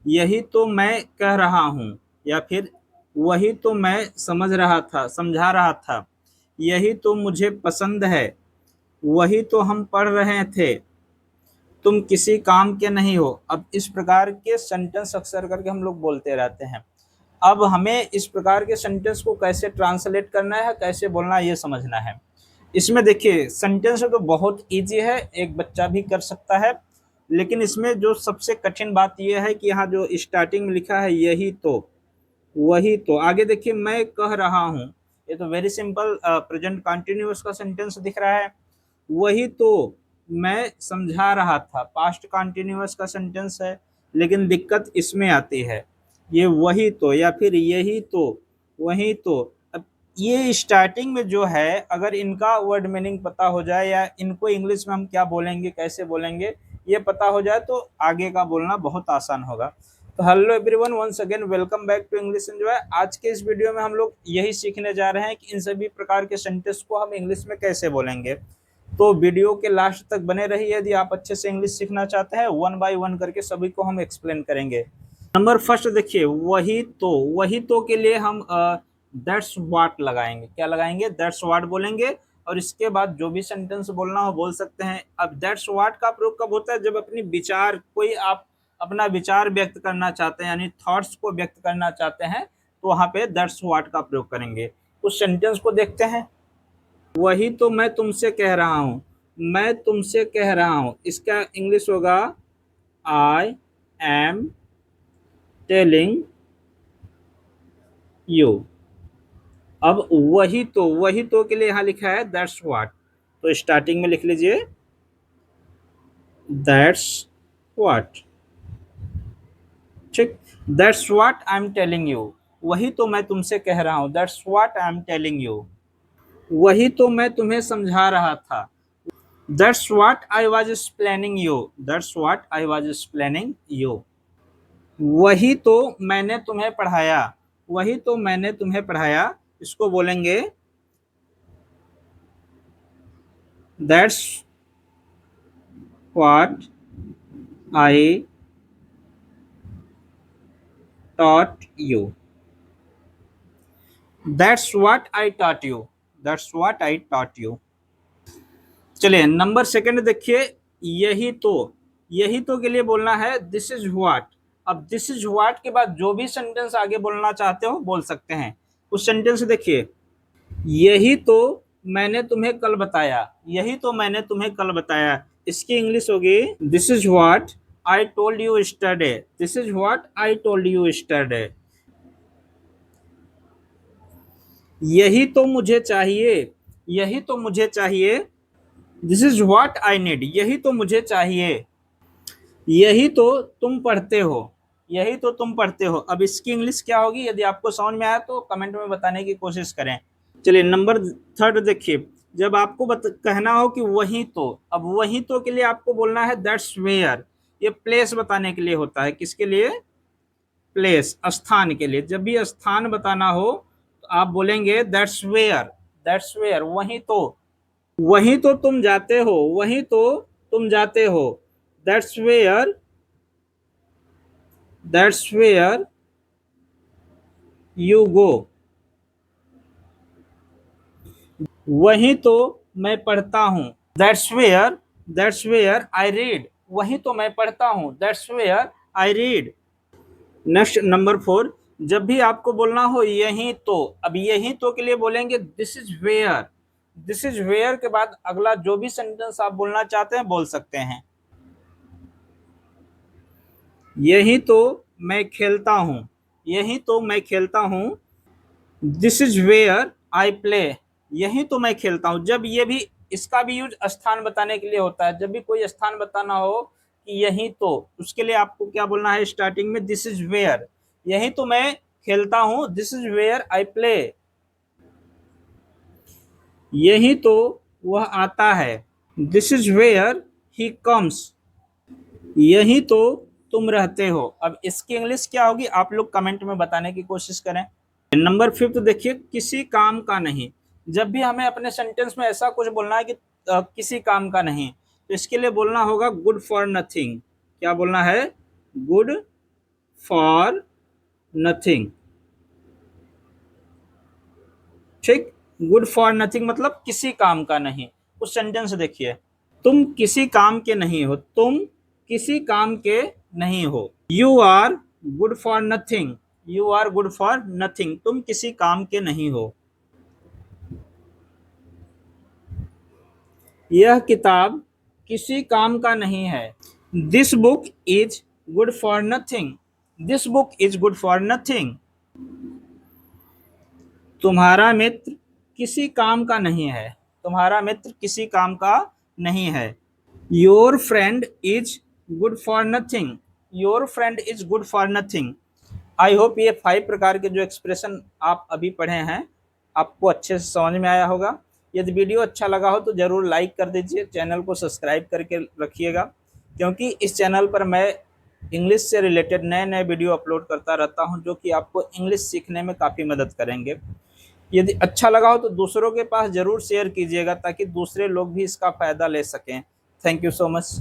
यही तो मैं कह रहा हूँ, या फिर वही तो मैं समझा रहा था, यही तो मुझे पसंद है, वही तो हम पढ़ रहे थे, तुम किसी काम के नहीं हो। अब इस प्रकार के सेंटेंस अक्सर करके हम लोग बोलते रहते हैं। अब हमें इस प्रकार के सेंटेंस को कैसे ट्रांसलेट करना है, कैसे बोलना है, ये समझना है। इसमें देखिए सेंटेंस तो बहुत इजी है, एक बच्चा भी कर सकता है। लेकिन इसमें जो सबसे कठिन बात यह है कि यहाँ जो स्टार्टिंग में लिखा है यही तो, वही तो, आगे देखिए मैं कह रहा हूँ, ये तो वेरी सिंपल प्रेजेंट कंटिन्यूअस का सेंटेंस दिख रहा है। वही तो मैं समझा रहा था, पास्ट कंटिन्यूअस का सेंटेंस है। लेकिन दिक्कत इसमें आती है, ये वही तो या फिर यही तो, वही तो। अब ये स्टार्टिंग में जो है, अगर इनका वर्ड मीनिंग पता हो जाए या इनको इंग्लिश में हम क्या बोलेंगे, कैसे बोलेंगे, ये पता हो जाए तो आगे का बोलना बहुत आसान होगा। तो hello everyone, once again welcome back to English enjoy. आज के इस वीडियो में हम लोग यही सीखने जा रहे हैं कि इन सभी प्रकार के सेंटेंस को हम इंग्लिश में कैसे बोलेंगे। तो वीडियो के लास्ट तक बने रहिए यदि आप अच्छे से इंग्लिश सीखना चाहते हैं। वन बाय वन करके सभी को हम एक्सप्लेन करेंगे। नंबर फर्स्ट देखिए, वही तो। वही तो के लिए हम दैट्स व्हाट लगाएंगे। क्या लगाएंगे? दैट्स व्हाट बोलेंगे। और इसके बाद जो भी सेंटेंस बोलना हो बोल सकते हैं। अब दैट्स व्हाट का प्रयोग कब होता है? जब अपनी विचार, कोई आप अपना विचार व्यक्त करना चाहते हैं, यानी थॉट्स को व्यक्त करना चाहते हैं, तो वहां पे दैट्स व्हाट का प्रयोग करेंगे। उस सेंटेंस को देखते हैं। वही तो मैं तुमसे कह रहा हूं, मैं तुमसे कह रहा हूं, इसका इंग्लिश होगा आई एम टेलिंग यू। अब वही तो के लिए यहां लिखा है दैट्स व्हाट, तो स्टार्टिंग में लिख लीजिए दैट्स व्हाट। ठीक, that's what I am telling you. वही तो मैं तुमसे कह रहा हूं, that's what I am telling you. वही तो मैं तुम्हें समझा रहा था, that's what I was explaining you, that's what I was explaining you. वही तो मैंने तुम्हें पढ़ाया, वही तो मैंने तुम्हें पढ़ाया, इसको बोलेंगे that's what I taught you, that's what I taught you, that's what I taught you. चलिए नंबर सेकंड देखिए, यही तो। यही तो के लिए बोलना है दिस इज व्हाट। अब दिस इज व्हाट के बाद जो भी सेंटेंस आगे बोलना चाहते हो बोल सकते हैं। उस सेंटेंस देखिए, यही तो मैंने तुम्हें कल बताया, यही तो मैंने तुम्हें कल बताया, इसकी इंग्लिश होगी this is what I told you yesterday, this is what I told you yesterday. यही तो मुझे चाहिए, यही तो मुझे चाहिए, this is what I need, यही तो मुझे चाहिए। यही तो तुम पढ़ते हो, यही तो तुम पढ़ते हो। अब इसकी इंग्लिश क्या होगी? यदि आपको समझ में आया तो कमेंट में बताने की कोशिश करें। चलिए नंबर थर्ड देखिए, जब आपको कहना हो कि वही तो, अब वही तो के लिए आपको बोलना है दैट्स वेयर। ये प्लेस बताने के लिए होता है। किसके लिए? प्लेस, स्थान के लिए। जब भी स्थान बताना हो तो आप बोलेंगे दैट्स वेयर, दैट्स वेयर, वही तो। वही तो तुम जाते हो, वही तो तुम जाते हो, that's where, that's where you go. वही तो मैं पढ़ता हूँ, दैट्स वेयर आई रीड, वही तो मैं पढ़ता हूँ, that's where I read. Next number four, जब भी आपको बोलना हो यही तो, अब यही तो के लिए बोलेंगे this is where. This is where के बाद अगला जो भी सेंटेंस आप बोलना चाहते हैं बोल सकते हैं। यही तो मैं खेलता हूँ, यही तो मैं खेलता हूँ, this is where I play, यही तो मैं खेलता हूँ। जब ये भी, इसका भी यूज स्थान बताने के लिए होता है। जब भी कोई स्थान बताना हो कि यही तो, उसके लिए आपको क्या बोलना है? स्टार्टिंग में दिस इज वेयर, यही तो मैं खेलता हूँ, this is where I play. यही तो वह आता है, this is where he comes, यही तो तुम रहते हो। अब इसकी इंग्लिश क्या होगी? आप लोग कमेंट में बताने की कोशिश करें। नंबर फिफ्थ देखिए, किसी काम का नहीं। जब भी हमें अपने सेंटेंस में ऐसा कुछ बोलना है कि किसी काम का नहीं, तो इसके लिए बोलना होगा गुड फॉर नथिंग। क्या बोलना है? Good for nothing. ठीक, गुड फॉर नथिंग मतलब किसी काम का नहीं। उस सेंटेंस देखिए, तुम किसी काम के नहीं हो, तुम किसी काम के नहीं हो। You are good for nothing, you are good for nothing, तुम किसी काम के नहीं हो। यह किताब किसी काम का नहीं है। This book is good for nothing, this book is good for nothing. तुम्हारा मित्र किसी काम का नहीं है, तुम्हारा मित्र किसी काम का नहीं है। Your friend is good for nothing, your friend is good for nothing. I hope ये 5 प्रकार के जो एक्सप्रेशन आप अभी पढ़े हैं आपको अच्छे से समझ में आया होगा। यदि वीडियो अच्छा लगा हो तो ज़रूर लाइक कर दीजिए, चैनल को सब्सक्राइब करके रखिएगा, क्योंकि इस चैनल पर मैं इंग्लिश से रिलेटेड नए नए वीडियो अपलोड करता रहता हूं, जो कि आपको इंग्लिश सीखने में काफ़ी मदद करेंगे। यदि अच्छा लगा हो तो दूसरों के पास ज़रूर शेयर कीजिएगा, ताकि दूसरे लोग भी इसका फ़ायदा ले सकें। Thank you so much.